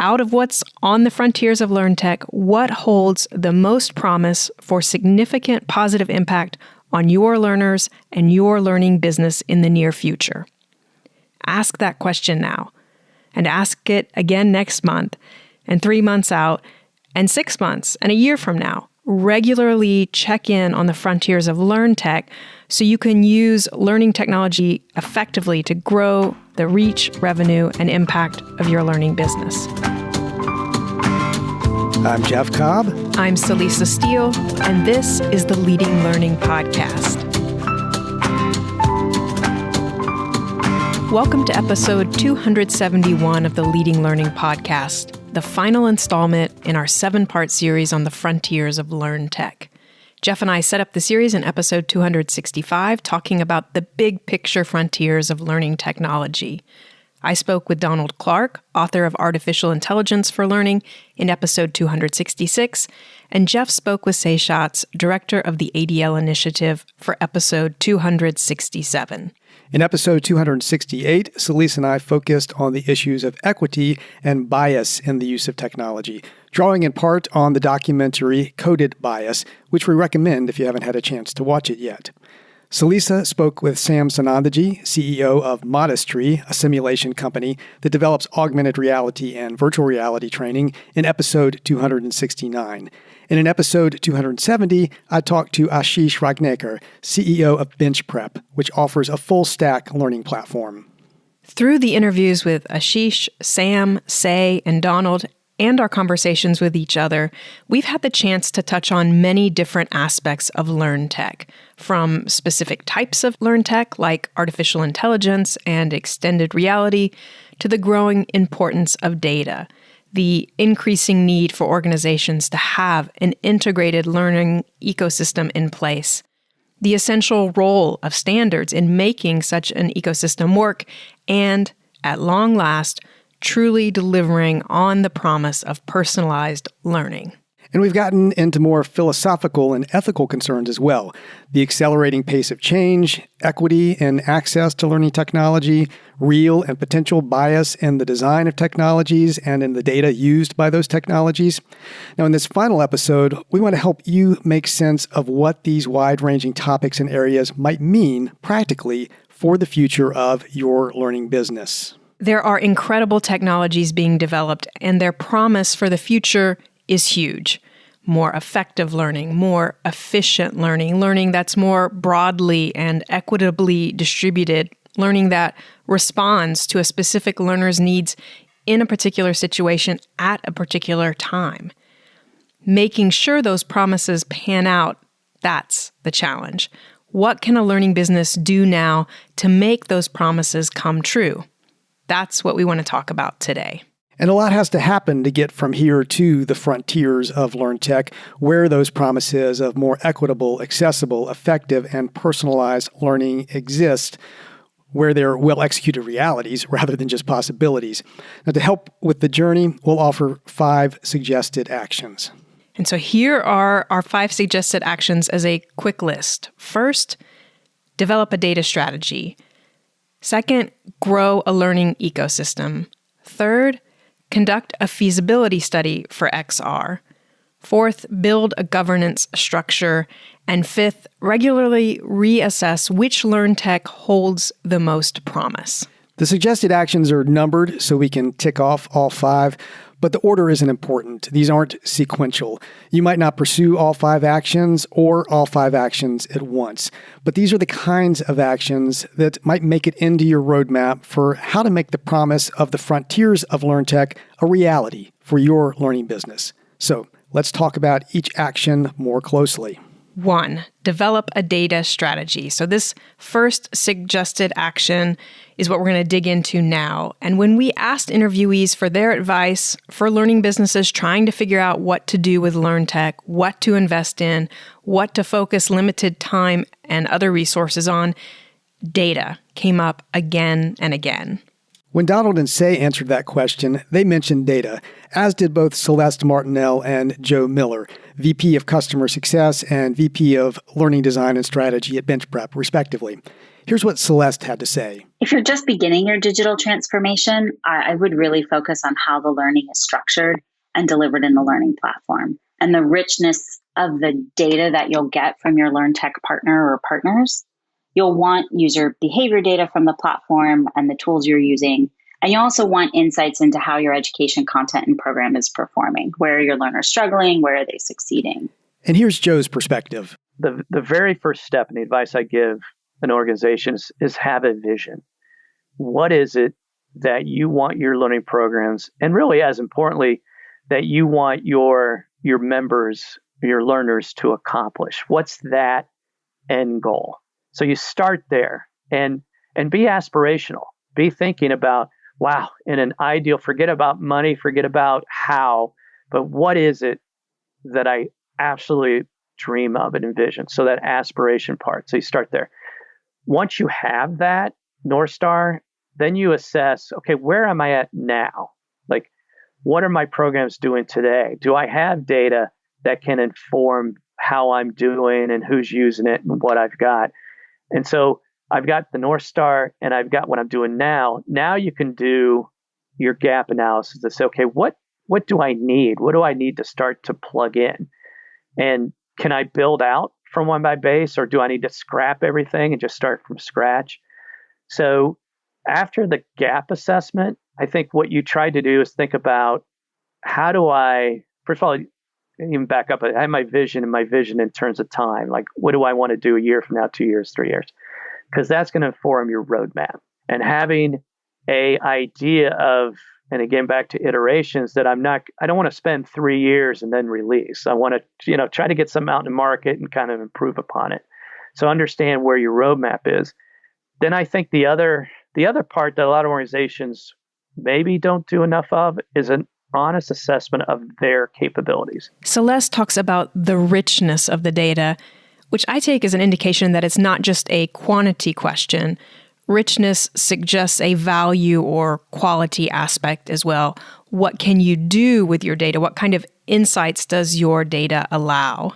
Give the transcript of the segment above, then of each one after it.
out of what's on the frontiers of Learntech, what holds the most promise for significant positive impact on your learners and your learning business in the near future? Ask that question now, and ask it again next month, and 3 months out, and 6 months, and a year from now. Regularly check in on the frontiers of Learntech so you can use learning technology effectively to grow the reach, revenue, and impact of your learning business. I'm Jeff Cobb. I'm Celisa Steele, and this is the Leading Learning Podcast. Welcome to episode 271 of the Leading Learning Podcast, the final installment in our 7-part series on the frontiers of Learntech. Jeff and I set up the series in episode 265, talking about the big picture frontiers of learning technology. I spoke with Donald Clark, author of Artificial Intelligence for Learning, in episode 266, and Jeff spoke with Say Schatz, director of the ADL Initiative, for episode 267. In episode 268, Celisa and I focused on the issues of equity and bias in the use of technology, drawing in part on the documentary Coded Bias, which we recommend if you haven't had a chance to watch it yet. Celisa spoke with Sam Sanandaji, CEO of Modestry, a simulation company that develops augmented reality and virtual reality training, in episode 269. And in episode 270, I talked to Ashish Ragnekar, CEO of BenchPrep, which offers a full-stack learning platform. Through the interviews with Ashish, Sam, Say, and Donald, and our conversations with each other, we've had the chance to touch on many different aspects of Learntech, from specific types of Learntech like artificial intelligence and extended reality, to the growing importance of data, the increasing need for organizations to have an integrated learning ecosystem in place, the essential role of standards in making such an ecosystem work, and, at long last, truly delivering on the promise of personalized learning. And we've gotten into more philosophical and ethical concerns as well. The accelerating pace of change, equity and access to learning technology, real and potential bias in the design of technologies and in the data used by those technologies. Now, in this final episode, we want to help you make sense of what these wide-ranging topics and areas might mean practically for the future of your learning business. There are incredible technologies being developed, and their promise for the future is huge. More effective learning, more efficient learning, learning that's more broadly and equitably distributed, learning that responds to a specific learner's needs in a particular situation at a particular time. Making sure those promises pan out, that's the challenge. What can a learning business do now to make those promises come true? That's what we want to talk about today. And a lot has to happen to get from here to the frontiers of Learntech, where those promises of more equitable, accessible, effective, and personalized learning exist, where they're well-executed realities rather than just possibilities. Now, to help with the journey, we'll offer 5 suggested actions. And so here are our 5 suggested actions as a quick list. First, develop a data strategy. Second, grow a learning ecosystem. Third, conduct a feasibility study for XR. Fourth, build a governance structure. And fifth, regularly reassess which Learntech holds the most promise. The suggested actions are numbered so we can tick off all 5, but the order isn't important. These aren't sequential. You might not pursue all 5 actions or all 5 actions at once, but these are the kinds of actions that might make it into your roadmap for how to make the promise of the frontiers of Learntech a reality for your learning business. So let's talk about each action more closely. 1, develop a data strategy. So this first suggested action is what we're going to dig into now. And when we asked interviewees for their advice for learning businesses trying to figure out what to do with Learntech, what to invest in, what to focus limited time and other resources on, data came up again and again. When Donald and Say answered that question, they mentioned data, as did both Celeste Martinell and Joe Miller, VP of Customer Success and VP of Learning Design and Strategy at BenchPrep, respectively. Here's what Celeste had to say. If you're just beginning your digital transformation, I would really focus on how the learning is structured and delivered in the learning platform, and the richness of the data that you'll get from your Learntech partner or partners. You'll want user behavior data from the platform and the tools you're using. And you also want insights into how your education content and program is performing. Where are your learners struggling? Where are they succeeding? And here's Joe's perspective. The very first step in the advice I give an organization is have a vision. What is it that you want your learning programs, and really as importantly, that you want your members, your learners to accomplish? What's that end goal? So you start there and be aspirational. Be thinking about, wow, in an ideal, forget about money, forget about how, but what is it that I absolutely dream of and envision? So that aspiration part. So you start there. Once you have that North Star, then you assess, okay, where am I at now? Like, what are my programs doing today? Do I have data that can inform how I'm doing and who's using it and what I've got? And so I've got the North Star and I've got what I'm doing now. Now you can do your gap analysis to say, okay, what do I need? What do I need to start to plug in? And can I build out from my base, or do I need to scrap everything and just start from scratch? So after the gap assessment, I think what you try to do is think about, how do I, first of all, even back up, I have my vision in terms of time. Like, what do I want to do a year from now, 2 years, 3 years? Because that's going to inform your roadmap. And having a idea of, and again, back to iterations, that I don't want to spend 3 years and then release. I want to, try to get some out in the market and kind of improve upon it. So understand where your roadmap is. Then I think the other part that a lot of organizations maybe don't do enough of is an honest assessment of their capabilities. Celeste talks about the richness of the data, which I take as an indication that it's not just a quantity question. Richness suggests a value or quality aspect as well. What can you do with your data? What kind of insights does your data allow?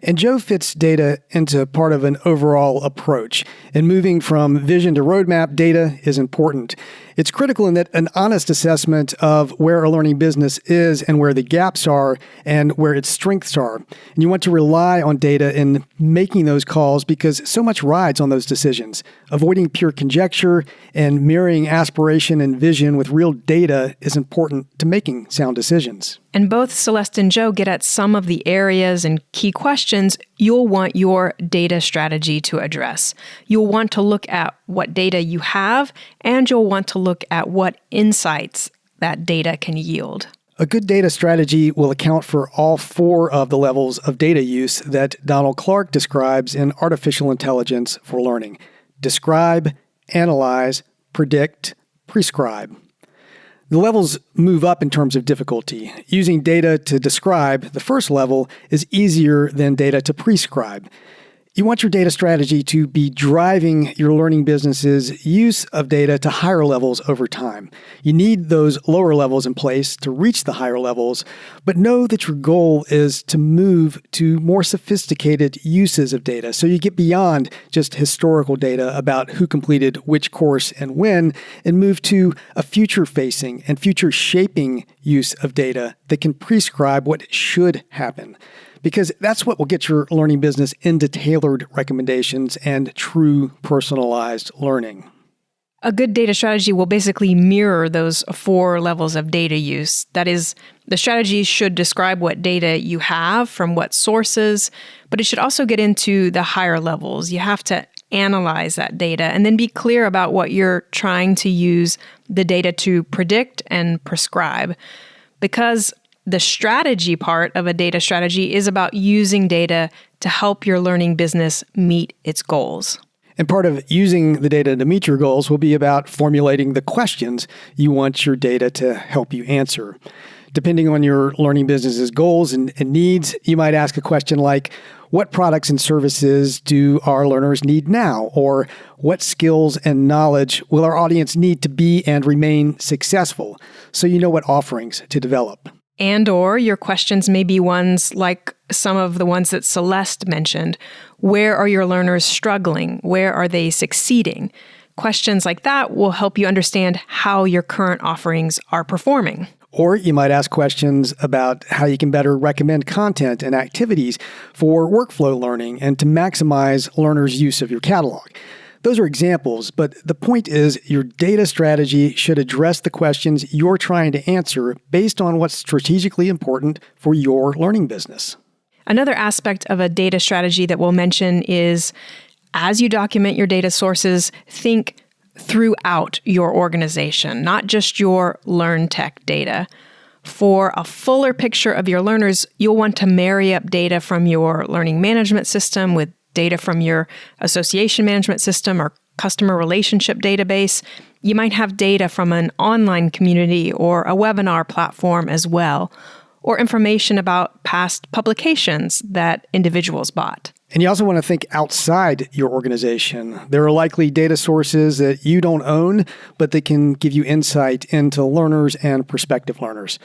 And Joe fits data into part of an overall approach. And moving from vision to roadmap, data is important. It's critical in that an honest assessment of where a learning business is and where the gaps are and where its strengths are. And you want to rely on data in making those calls because so much rides on those decisions. Avoiding pure conjecture and mirroring aspiration and vision with real data is important to making sound decisions. And both Celeste and Joe get at some of the areas and key questions you'll want your data strategy to address. You'll want to look at what data you have, and you'll want to look at what insights that data can yield. A good data strategy will account for all 4 of the levels of data use that Donald Clark describes in Artificial Intelligence for Learning: describe, analyze, predict, prescribe. The levels move up in terms of difficulty. Using data to describe, the first level, is easier than data to prescribe. You want your data strategy to be driving your learning business's use of data to higher levels over time. You need those lower levels in place to reach the higher levels, but know that your goal is to move to more sophisticated uses of data, so you get beyond just historical data about who completed which course and when, and move to a future-facing and future-shaping use of data that can prescribe what should happen. Because that's what will get your learning business into tailored recommendations and true personalized learning. A good data strategy will basically mirror those 4 levels of data use. That is, the strategy should describe what data you have from what sources, but it should also get into the higher levels. You have to analyze that data and then be clear about what you're trying to use the data to predict and prescribe. Because the strategy part of a data strategy is about using data to help your learning business meet its goals. And part of using the data to meet your goals will be about formulating the questions you want your data to help you answer. Depending on your learning business's goals and needs, you might ask a question like, what products and services do our learners need now? Or what skills and knowledge will our audience need to be and remain successful? So you know what offerings to develop. And or your questions may be ones like, some of the ones that Celeste mentioned. Where are your learners struggling? Where are they succeeding? Questions like that will help you understand how your current offerings are performing. Or you might ask questions about how you can better recommend content and activities for workflow learning and to maximize learners' use of your catalog. Those are examples, but the point is your data strategy should address the questions you're trying to answer based on what's strategically important for your learning business. Another aspect of a data strategy that we'll mention is as you document your data sources, think throughout your organization, not just your Learntech data. For a fuller picture of your learners, you'll want to marry up data from your learning management system with data from your association management system or customer relationship database. You might have data from an online community or a webinar platform as well, or information about past publications that individuals bought. And you also want to think outside your organization. There are likely data sources that you don't own, but that can give you insight into learners and prospective learners.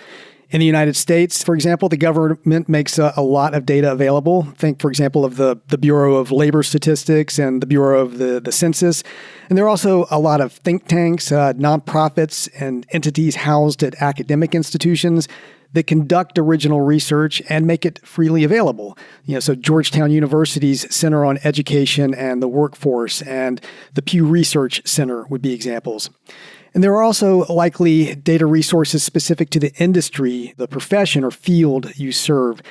In the United States, for example, the government makes a lot of data available. Think, for example, of the Bureau of Labor Statistics and the Bureau of the Census. And there are also a lot of think tanks, nonprofits, and entities housed at academic institutions that conduct original research and make it freely available. So Georgetown University's Center on Education and the Workforce and the Pew Research Center would be examples. And there are also likely data resources specific to the industry, the profession or field you serve.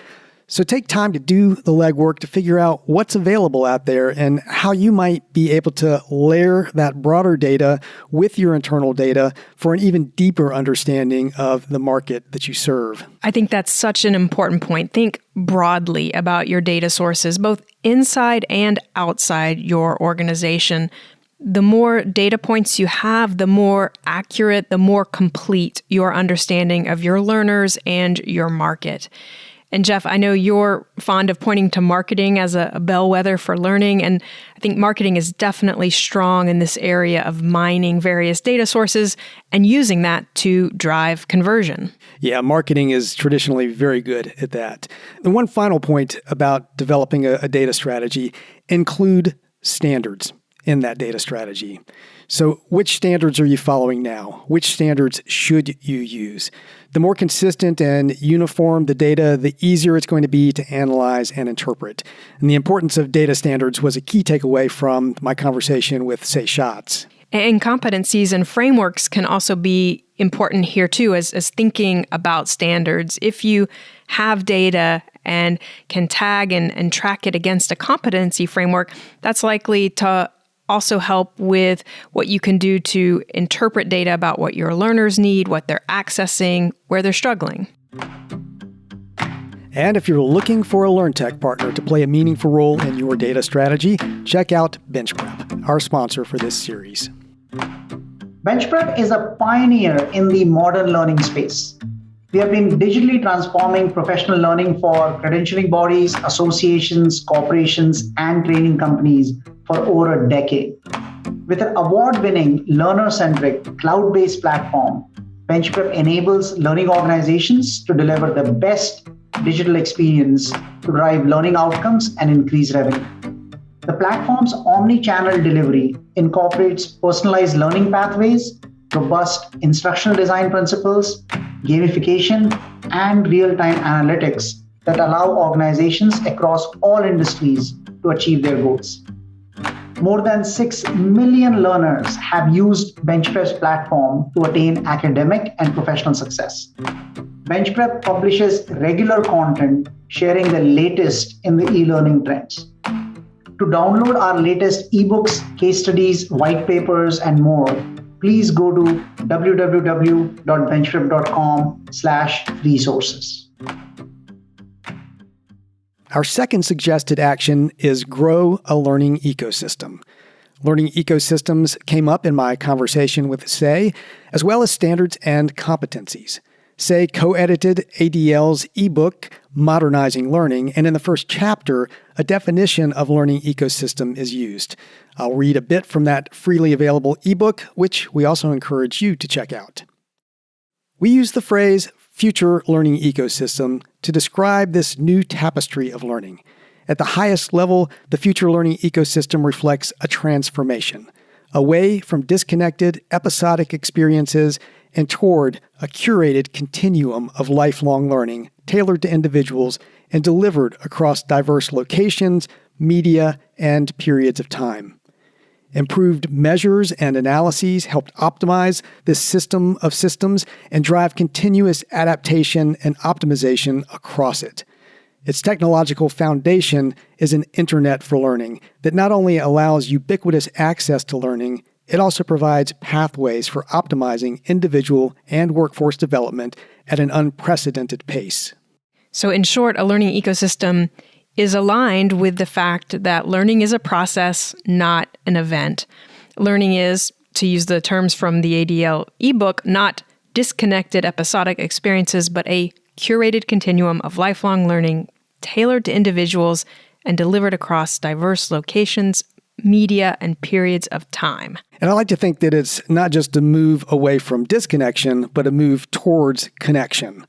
So take time to do the legwork to figure out what's available out there and how you might be able to layer that broader data with your internal data for an even deeper understanding of the market that you serve. I think that's such an important point. Think broadly about your data sources, both inside and outside your organization. The more data points you have, the more accurate, the more complete your understanding of your learners and your market. And Jeff, I know you're fond of pointing to marketing as a bellwether for learning, and I think marketing is definitely strong in this area of mining various data sources and using that to drive conversion. Yeah, marketing is traditionally very good at that. And one final point about developing a data strategy, include standards in that data strategy. So which standards are you following now? Which standards should you use? The more consistent and uniform the data, the easier it's going to be to analyze and interpret. And the importance of data standards was a key takeaway from my conversation with Say Schatz. And competencies and frameworks can also be important here too, as thinking about standards. If you have data and can tag and track it against a competency framework, that's likely to also help with what you can do to interpret data about what your learners need, what they're accessing, where they're struggling. And if you're looking for a Learntech partner to play a meaningful role in your data strategy, check out BenchPrep, our sponsor for this series. BenchPrep is a pioneer in the modern learning space. We have been digitally transforming professional learning for credentialing bodies, associations, corporations, and training companies for over a decade. With an award-winning, learner-centric, cloud-based platform, BenchPrep enables learning organizations to deliver the best digital experience to drive learning outcomes and increase revenue. The platform's omni-channel delivery incorporates personalized learning pathways, robust instructional design principles, gamification, and real-time analytics that allow organizations across all industries to achieve their goals. More than 6 million learners have used BenchPrep's platform to attain academic and professional success. BenchPrep publishes regular content sharing the latest in the e-learning trends. To download our latest ebooks, case studies, white papers, and more, please go to www.benchprep.com/resources. Our second suggested action is grow a learning ecosystem. Learning ecosystems came up in my conversation with Say, as well as standards and competencies. Say co-edited ADL's ebook, Modernizing Learning, and in the first chapter, a definition of learning ecosystem is used. I'll read a bit from that freely available ebook, which we also encourage you to check out. We use the phrase future learning ecosystem to describe this new tapestry of learning. At the highest level, the future learning ecosystem reflects a transformation, away from disconnected, episodic experiences and toward a curated continuum of lifelong learning tailored to individuals and delivered across diverse locations, media, and periods of time. Improved measures and analyses helped optimize this system of systems and drive continuous adaptation and optimization across it. Its technological foundation is an internet for learning that not only allows ubiquitous access to learning, it also provides pathways for optimizing individual and workforce development at an unprecedented pace. So in short, a learning ecosystem is aligned with the fact that learning is a process, not an event. Learning is, to use the terms from the ADL ebook, not disconnected episodic experiences, but a curated continuum of lifelong learning tailored to individuals and delivered across diverse locations, media, and periods of time. And I like to think that it's not just a move away from disconnection, but a move towards connection.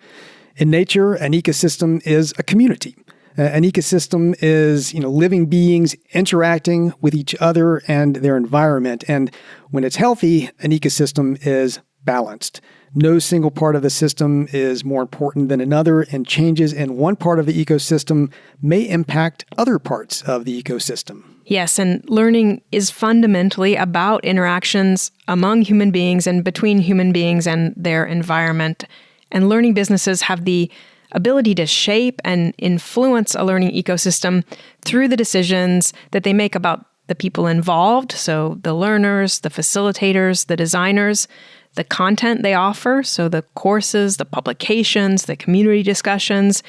In nature, an ecosystem is a community. An ecosystem is, living beings interacting with each other and their environment. And when it's healthy, an ecosystem is balanced. No single part of the system is more important than another, and changes in one part of the ecosystem may impact other parts of the ecosystem. Yes, and learning is fundamentally about interactions among human beings and between human beings and their environment. And learning businesses have the ability to shape and influence a learning ecosystem through the decisions that they make about the people involved, so the learners, the facilitators, the designers, the content they offer, so the courses, the publications, the community discussions,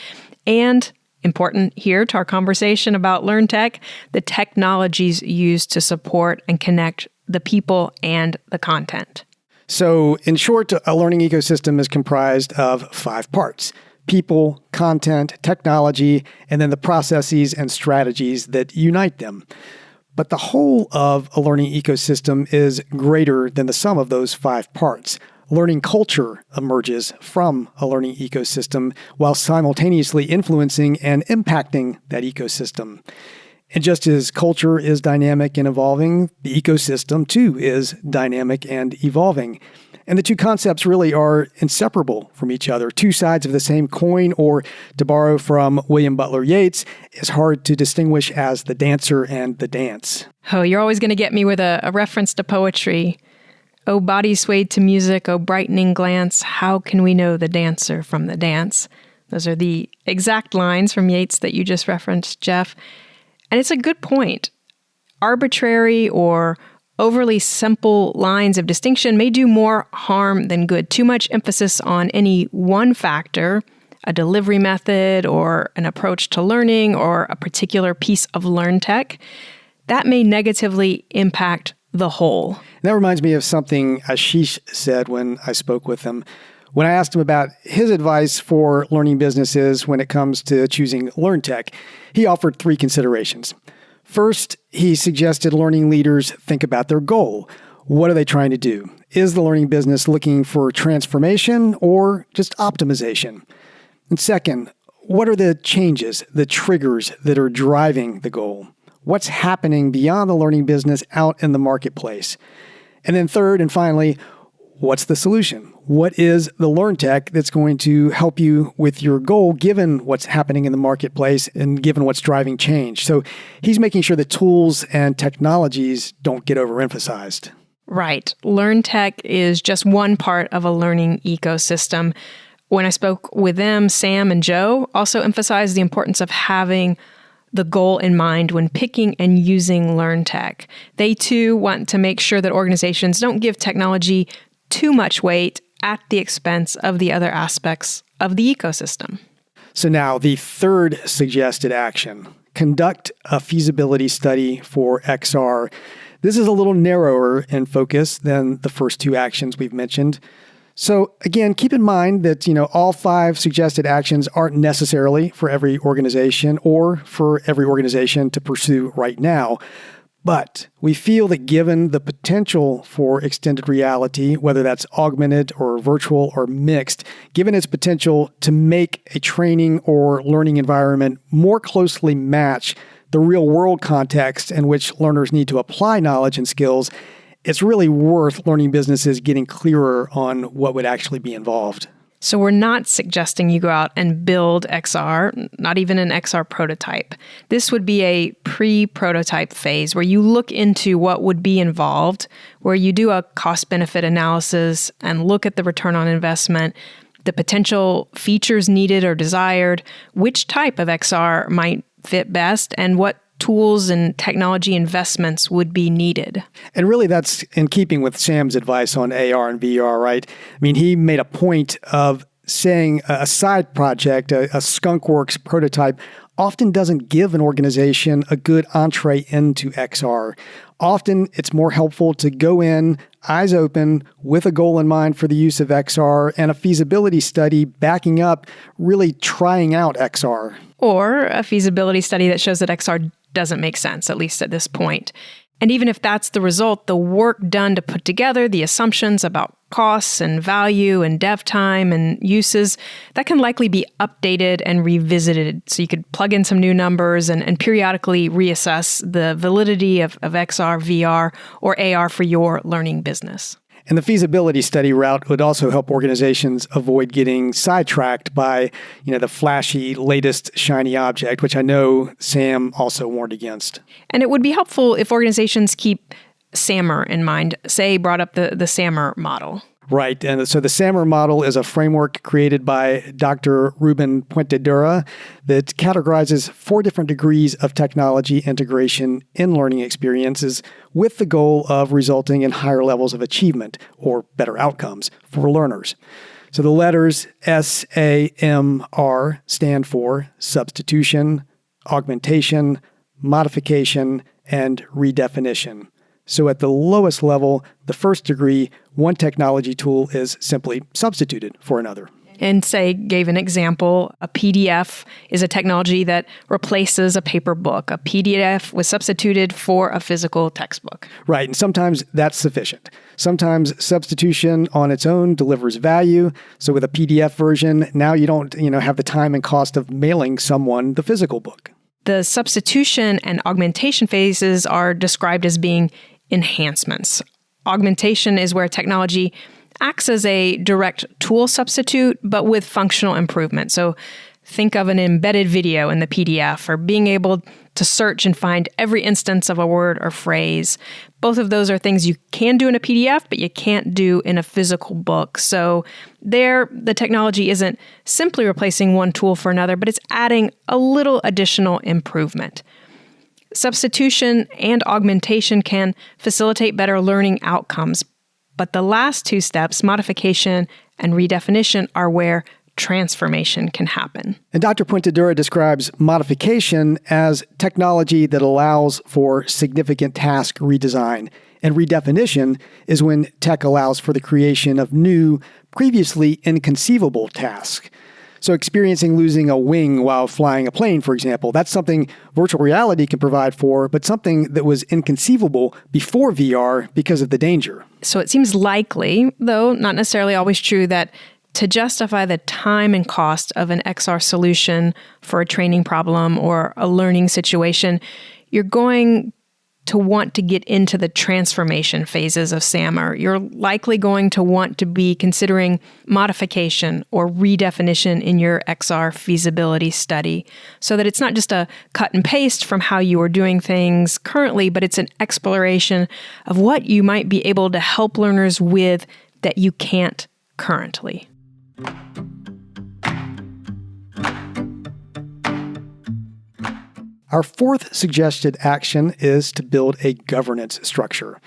and, important here to our conversation about Learntech, the technologies used to support and connect the people and the content. So, in short, a learning ecosystem is comprised of 5 parts: people, content, technology, and then the processes and strategies that unite them. But the whole of a learning ecosystem is greater than the sum of those 5 parts. Learning culture emerges from a learning ecosystem while simultaneously influencing and impacting that ecosystem. And just as culture is dynamic and evolving, the ecosystem too is dynamic and evolving. And the two concepts really are inseparable from each other, two sides of the same coin, or to borrow from William Butler Yeats, is hard to distinguish as the dancer and the dance. Oh, you're always going to get me with a reference to poetry. Oh, body swayed to music, oh, brightening glance, how can we know the dancer from the dance? Those are the exact lines from Yeats that you just referenced, Jeff. And it's a good point. Arbitrary or overly simple lines of distinction may do more harm than good. Too much emphasis on any one factor, a delivery method or an approach to learning or a particular piece of Learntech, that may negatively impact the whole. And that reminds me of something Ashish said when I spoke with him. When I asked him about his advice for learning businesses when it comes to choosing Learntech, he offered 3 considerations. First, he suggested learning leaders think about their goal. What are they trying to do? Is the learning business looking for transformation or just optimization? And second, what are the changes, the triggers that are driving the goal? What's happening beyond the learning business out in the marketplace? And then third and finally, what's the solution? What is the Learntech that's going to help you with your goal, given what's happening in the marketplace and given what's driving change? So he's making sure that tools and technologies don't get overemphasized. Right. Learntech is just one part of a learning ecosystem. When I spoke with them, Sam and Joe also emphasized the importance of having the goal in mind when picking and using Learntech. They too want to make sure that organizations don't give technology too much weight at the expense of the other aspects of the ecosystem. So now the third suggested action, conduct a feasibility study for XR. This is a little narrower in focus than the first 2 actions we've mentioned. So again, keep in mind that, all 5 suggested actions aren't necessarily for every organization or for every organization to pursue right now. But we feel that given the potential for extended reality, whether that's augmented or virtual or mixed, given its potential to make a training or learning environment more closely match the real world context in which learners need to apply knowledge and skills, it's really worth learning businesses getting clearer on what would actually be involved. So we're not suggesting you go out and build XR, not even an XR prototype. This would be a pre-prototype phase where you look into what would be involved, where you do a cost-benefit analysis and look at the return on investment, the potential features needed or desired, which type of XR might fit best, and what tools and technology investments would be needed. And really that's in keeping with Sam's advice on AR and VR, right? I mean, he made a point of saying a side project, a skunkworks prototype, often doesn't give an organization a good entree into XR. Often it's more helpful to go in, eyes open, with a goal in mind for the use of XR and a feasibility study backing up, really trying out XR. Or a feasibility study that shows that XR doesn't make sense, at least at this point. And even if that's the result, the work done to put together the assumptions about costs and value and dev time and uses, that can likely be updated and revisited. So you could plug in some new numbers and periodically reassess the validity of XR, VR, or AR for your learning business. And the feasibility study route would also help organizations avoid getting sidetracked by, the flashy, latest shiny object, which I know Sam also warned against. And it would be helpful if organizations keep SAMR in mind. Say brought up the SAMR model. Right. And so the SAMR model is a framework created by Dr. Ruben Puentedura that categorizes 4 different degrees of technology integration in learning experiences with the goal of resulting in higher levels of achievement or better outcomes for learners. So the letters SAMR stand for substitution, augmentation, modification, and redefinition. So at the lowest level, the first degree, one technology tool is simply substituted for another. And gave an example, a PDF is a technology that replaces a paper book. A PDF was substituted for a physical textbook. Right, and sometimes that's sufficient. Sometimes substitution on its own delivers value. So with a PDF version, now you don't, have the time and cost of mailing someone the physical book. The substitution and augmentation phases are described as being enhancements. Augmentation is where technology acts as a direct tool substitute, but with functional improvement. So think of an embedded video in the PDF or being able to search and find every instance of a word or phrase. Both of those are things you can do in a PDF, but you can't do in a physical book. So there, the technology isn't simply replacing one tool for another, but it's adding a little additional improvement. Substitution and augmentation can facilitate better learning outcomes, but the last 2 steps, modification and redefinition, are where transformation can happen. And Dr. Puentedura describes modification as technology that allows for significant task redesign. And redefinition is when tech allows for the creation of new, previously inconceivable tasks. So experiencing losing a wing while flying a plane, for example, that's something virtual reality can provide for, but something that was inconceivable before VR because of the danger. So it seems likely, though not necessarily always true, that to justify the time and cost of an XR solution for a training problem or a learning situation, you're going to want to get into the transformation phases of SAMR. You're likely going to want to be considering modification or redefinition in your XR feasibility study so that it's not just a cut and paste from how you are doing things currently, but it's an exploration of what you might be able to help learners with that you can't currently. Our 4th suggested action is to build a governance structure.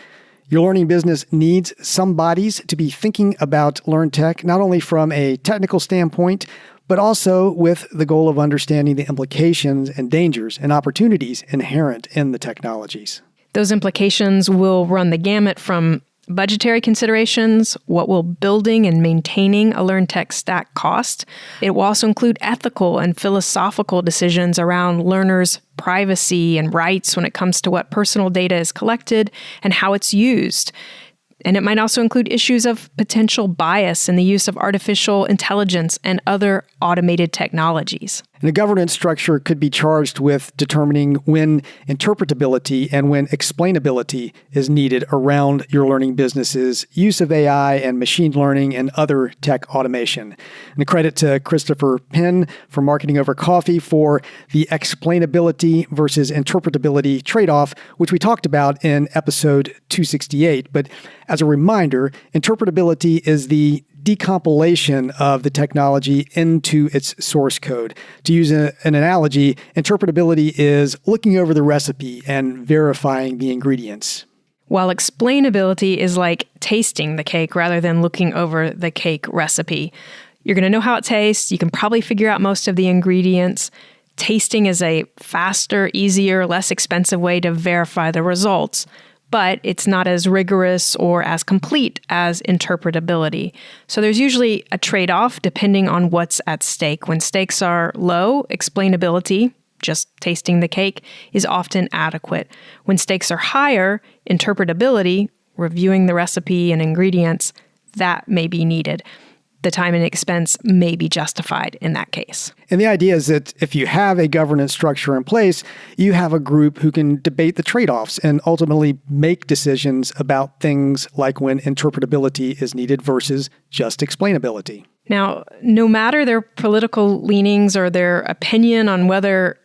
Your learning business needs some bodies to be thinking about Learntech, not only from a technical standpoint, but also with the goal of understanding the implications and dangers and opportunities inherent in the technologies. Those implications will run the gamut from budgetary considerations, what will building and maintaining a Learntech stack cost. It will also include ethical and philosophical decisions around learners' privacy and rights when it comes to what personal data is collected and how it's used. And it might also include issues of potential bias in the use of artificial intelligence and other automated technologies. And a governance structure could be charged with determining when interpretability and when explainability is needed around your learning business's use of AI and machine learning and other tech automation. And a credit to Christopher Penn from Marketing Over Coffee for the explainability versus interpretability trade-off, which we talked about in episode 268. But as a reminder, interpretability is the decompilation of the technology into its source code. To use an analogy, interpretability is looking over the recipe and verifying the ingredients. While explainability is like tasting the cake rather than looking over the cake recipe. You're going to know how it tastes. You can probably figure out most of the ingredients. Tasting is a faster, easier, less expensive way to verify the results, but it's not as rigorous or as complete as interpretability. So there's usually a trade-off depending on what's at stake. When stakes are low, explainability, just tasting the cake, is often adequate. When stakes are higher, interpretability, reviewing the recipe and ingredients, that may be needed. The time and expense may be justified in that case. And the idea is that if you have a governance structure in place, you have a group who can debate the trade-offs and ultimately make decisions about things like when interpretability is needed versus just explainability. Now, no matter their political leanings or their opinion on whether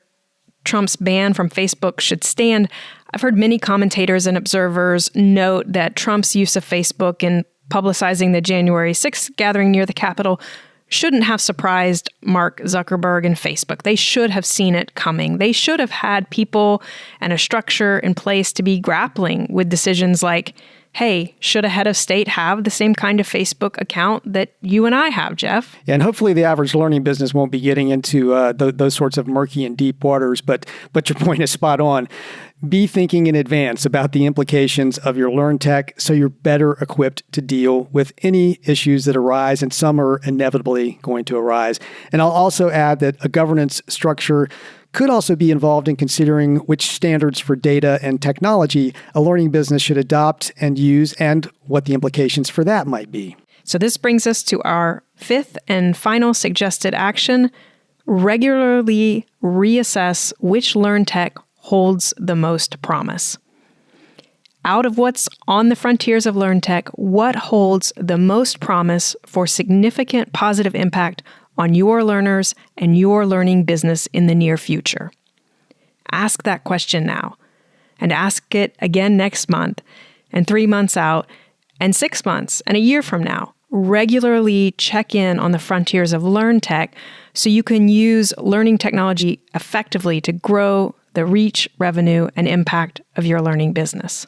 Trump's ban from Facebook should stand, I've heard many commentators and observers note that Trump's use of Facebook in publicizing the January 6th gathering near the Capitol shouldn't have surprised Mark Zuckerberg and Facebook. They should have seen it coming. They should have had people and a structure in place to be grappling with decisions like, hey, should a head of state have the same kind of Facebook account that you and I have, Jeff? Yeah, and hopefully the average learning business won't be getting into those sorts of murky and deep waters, but your point is spot on. Be thinking in advance about the implications of your Learntech so you're better equipped to deal with any issues that arise, and some are inevitably going to arise. And I'll also add that a governance structure could also be involved in considering which standards for data and technology a learning business should adopt and use, and what the implications for that might be. So this brings us to our fifth and final suggested action: regularly reassess which Learntech holds the most promise. Out of what's on the frontiers of Learntech, what holds the most promise for significant positive impact on your learners and your learning business in the near future? Ask that question now, and ask it again next month, and 3 months out, and 6 months, and a year from now. Regularly check in on the frontiers of Learntech so you can use learning technology effectively to grow the reach, revenue, and impact of your learning business.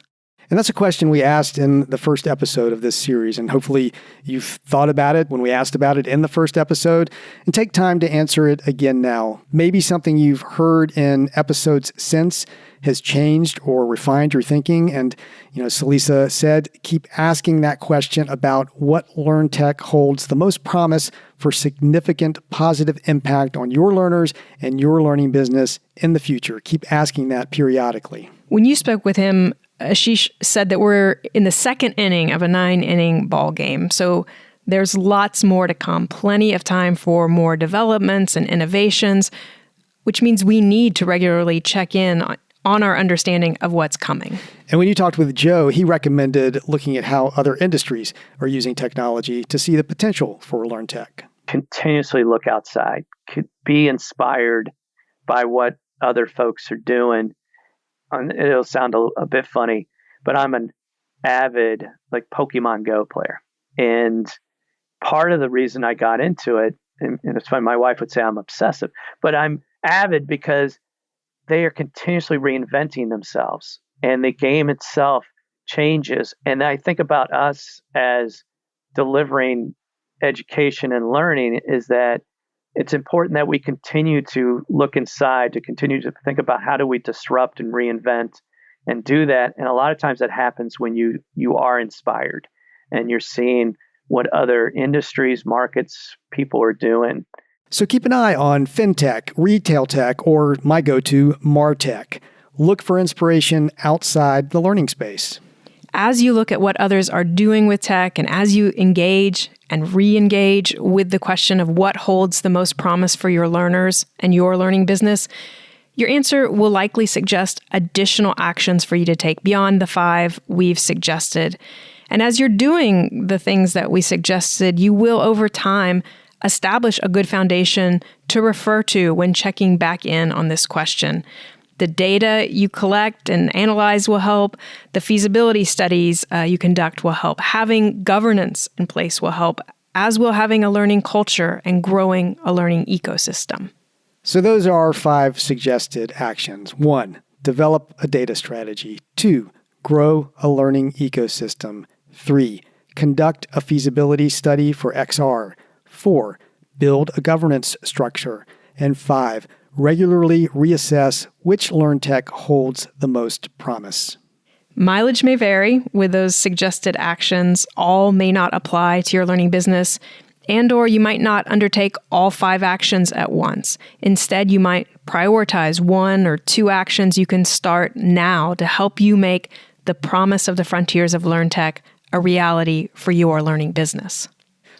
And that's a question we asked in the first episode of this series. And hopefully you've thought about it when we asked about it in the first episode, and take time to answer it again now. Maybe something you've heard in episodes since has changed or refined your thinking. And, Celisa said, keep asking that question about what Learntech holds the most promise for significant positive impact on your learners and your learning business in the future. Keep asking that periodically. When you spoke with him, Ashish said that we're in the second inning of a 9-inning ball game. So there's lots more to come, plenty of time for more developments and innovations, which means we need to regularly check in on our understanding of what's coming. And when you talked with Joe, he recommended looking at how other industries are using technology to see the potential for Learntech. Continuously look outside, be inspired by what other folks are doing. And it'll sound a bit funny, but I'm an avid Pokemon Go player. And part of the reason I got into it, and it's funny, my wife would say I'm obsessive, but I'm avid because they are continuously reinventing themselves and the game itself changes. And I think about us as delivering education and learning is that it's important that we continue to look inside, to continue to think about how do we disrupt and reinvent and do that. And a lot of times that happens when you are inspired and you're seeing what other industries, markets, people are doing. So keep an eye on fintech, retail tech, or my go-to, MarTech. Look for inspiration outside the learning space. As you look at what others are doing with tech, and as you engage and re-engage with the question of what holds the most promise for your learners and your learning business, your answer will likely suggest additional actions for you to take beyond the 5 we've suggested. And as you're doing the things that we suggested, you will, over time, establish a good foundation to refer to when checking back in on this question. The data you collect and analyze will help. The feasibility studies you conduct will help. Having governance in place will help, as will having a learning culture and growing a learning ecosystem. So those are our 5 suggested actions. 1, develop a data strategy. 2, grow a learning ecosystem. 3, conduct a feasibility study for XR. 4, build a governance structure. And 5, regularly reassess which Learntech holds the most promise. Mileage may vary with those suggested actions. All may not apply to your learning business, and/or you might not undertake all 5 actions at once. Instead, you might prioritize 1 or 2 actions you can start now to help you make the promise of the frontiers of Learntech a reality for your learning business.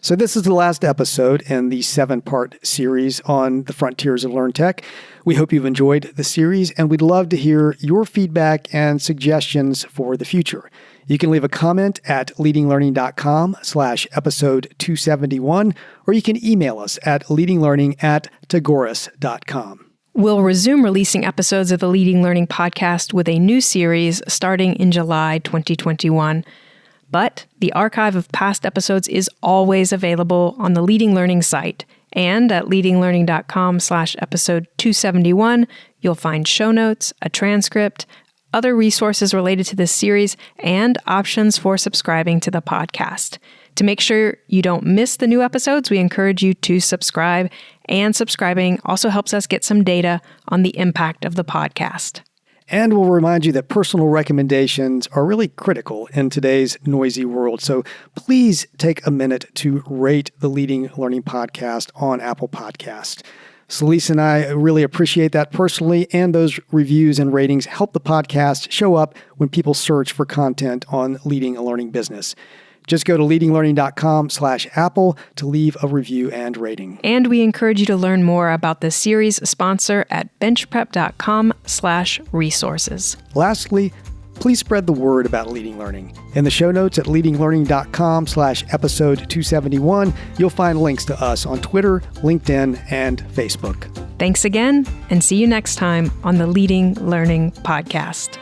So this is the last episode in the 7-part series on the frontiers of Learntech. We hope you've enjoyed the series, and we'd love to hear your feedback and suggestions for the future. You can leave a comment at leadinglearning.com/episode 271, or you can email us at leadinglearning@tagoras.com. We'll resume releasing episodes of the Leading Learning podcast with a new series starting in July 2021. But the archive of past episodes is always available on the Leading Learning site. And at leadinglearning.com/episode 271, you'll find show notes, a transcript, other resources related to this series, and options for subscribing to the podcast. To make sure you don't miss the new episodes, we encourage you to subscribe. And subscribing also helps us get some data on the impact of the podcast. And we'll remind you that personal recommendations are really critical in today's noisy world. So please take a minute to rate the Leading Learning podcast on Apple Podcast. Celise and I really appreciate that personally, and those reviews and ratings help the podcast show up when people search for content on leading a learning business. Just go to leadinglearning.com/Apple to leave a review and rating. And we encourage you to learn more about the series sponsor at benchprep.com/resources. Lastly, please spread the word about Leading Learning. In the show notes at leadinglearning.com/episode 271, you'll find links to us on Twitter, LinkedIn, and Facebook. Thanks again, and see you next time on the Leading Learning podcast.